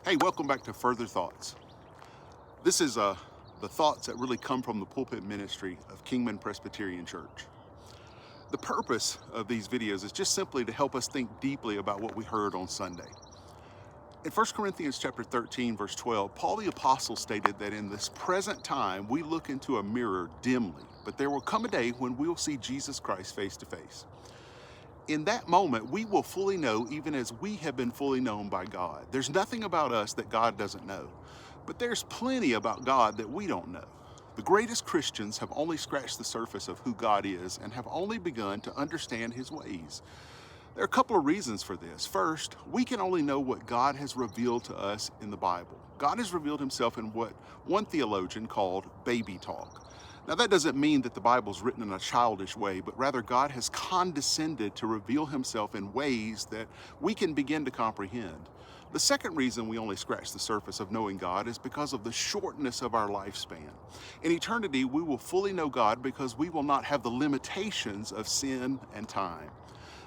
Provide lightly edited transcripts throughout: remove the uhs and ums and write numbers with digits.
Hey, welcome back to Further Thoughts. This is the thoughts that really come from the pulpit ministry of Kingman Presbyterian Church. The purpose of these videos is just simply to help us think deeply about what we heard on Sunday. In 1 Corinthians chapter 13, verse 12, Paul the Apostle stated that in this present time we look into a mirror dimly, but there will come a day when we will see Jesus Christ face to face. In that moment, we will fully know even as we have been fully known by God. There's nothing about us that God doesn't know, but there's plenty about God that we don't know. The greatest Christians have only scratched the surface of who God is and have only begun to understand his ways. There are a couple of reasons for this. First, we can only know what God has revealed to us in the Bible. God has revealed himself in what one theologian called baby talk. Now, that doesn't mean that the Bible's written in a childish way, but rather God has condescended to reveal himself in ways that we can begin to comprehend. The second reason we only scratch the surface of knowing God is because of the shortness of our lifespan. In eternity, we will fully know God because we will not have the limitations of sin and time.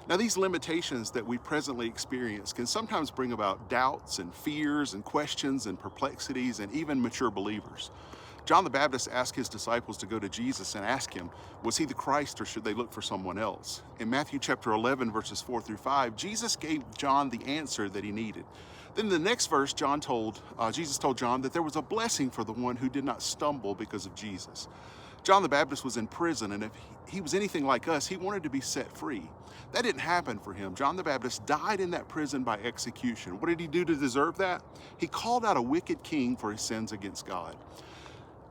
Now, these limitations that we presently experience can sometimes bring about doubts and fears and questions and perplexities and even mature believers. John the Baptist asked his disciples to go to Jesus and ask him, was he the Christ or should they look for someone else? In Matthew chapter 11, verses 4 through 5, Jesus gave John the answer that he needed. Then in the next verse, Jesus told John that there was a blessing for the one who did not stumble because of Jesus. John the Baptist was in prison, and if he was anything like us, he wanted to be set free. That didn't happen for him. John the Baptist died in that prison by execution. What did he do to deserve that? He called out a wicked king for his sins against God.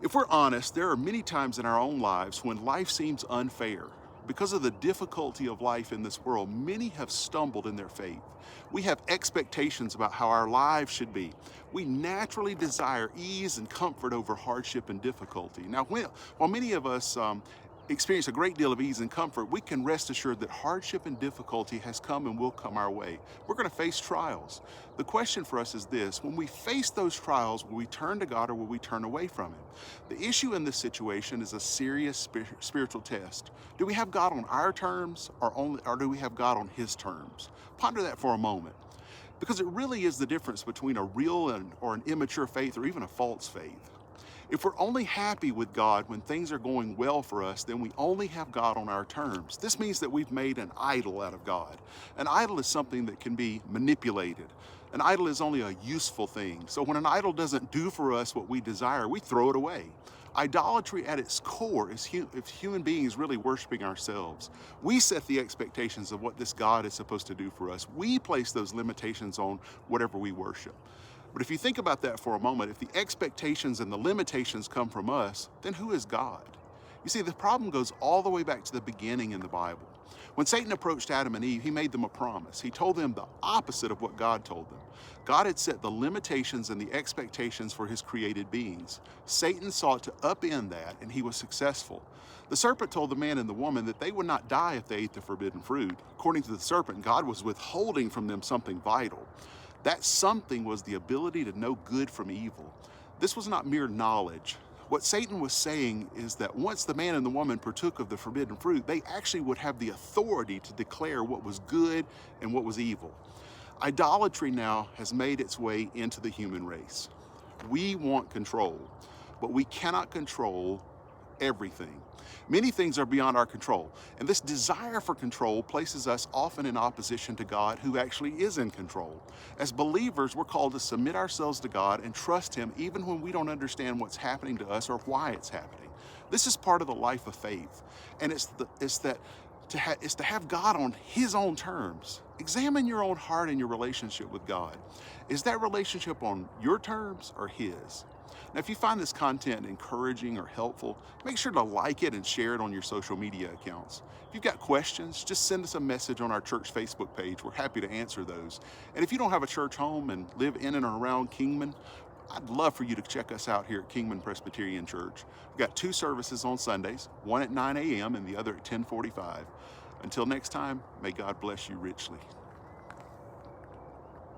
If we're honest, there are many times in our own lives when life seems unfair. Because of the difficulty of life in this world, many have stumbled in their faith. We have expectations about how our lives should be. We naturally desire ease and comfort over hardship and difficulty. Now, while many of us experience a great deal of ease and comfort, we can rest assured that hardship and difficulty has come and will come our way. We're going to face trials. The question for us is this: when we face those trials, will we turn to God or will we turn away from him? The issue in this situation is a serious spiritual test. Do we have God on our terms or do we have God on his terms? Ponder that for a moment, because it really is the difference between a real or an immature faith or even a false faith. If we're only happy with God when things are going well for us, then we only have God on our terms. This means that we've made an idol out of God. An idol is something that can be manipulated. An idol is only a useful thing. So when an idol doesn't do for us what we desire, we throw it away. Idolatry at its core is if human beings really worshiping ourselves. We set the expectations of what this God is supposed to do for us. We place those limitations on whatever we worship. But if you think about that for a moment, if the expectations and the limitations come from us, then who is God? You see, the problem goes all the way back to the beginning in the Bible. When Satan approached Adam and Eve, he made them a promise. He told them the opposite of what God told them. God had set the limitations and the expectations for his created beings. Satan sought to upend that, and he was successful. The serpent told the man and the woman that they would not die if they ate the forbidden fruit. According to the serpent, God was withholding from them something vital. That something was the ability to know good from evil. This was not mere knowledge. What Satan was saying is that once the man and the woman partook of the forbidden fruit, they actually would have the authority to declare what was good and what was evil. Idolatry now has made its way into the human race. We want control, but we cannot control everything. Many things are beyond our control, and this desire for control places us often in opposition to God, who actually is in control. As believers, we're called to submit ourselves to God and trust him even when we don't understand what's happening to us or why it's happening. This is part of the life of faith, and it's to have God on his own terms. Examine your own heart and your relationship with God. Is that relationship on your terms or his? Now, if you find this content encouraging or helpful, make sure to like it and share it on your social media accounts. If you've got questions, just send us a message on our church Facebook page. We're happy to answer those. And if you don't have a church home and live in and around Kingman, I'd love for you to check us out here at Kingman Presbyterian Church. We've got 2 services on Sundays, one at 9 a.m. and the other at 10:45. Until next time, may God bless you richly.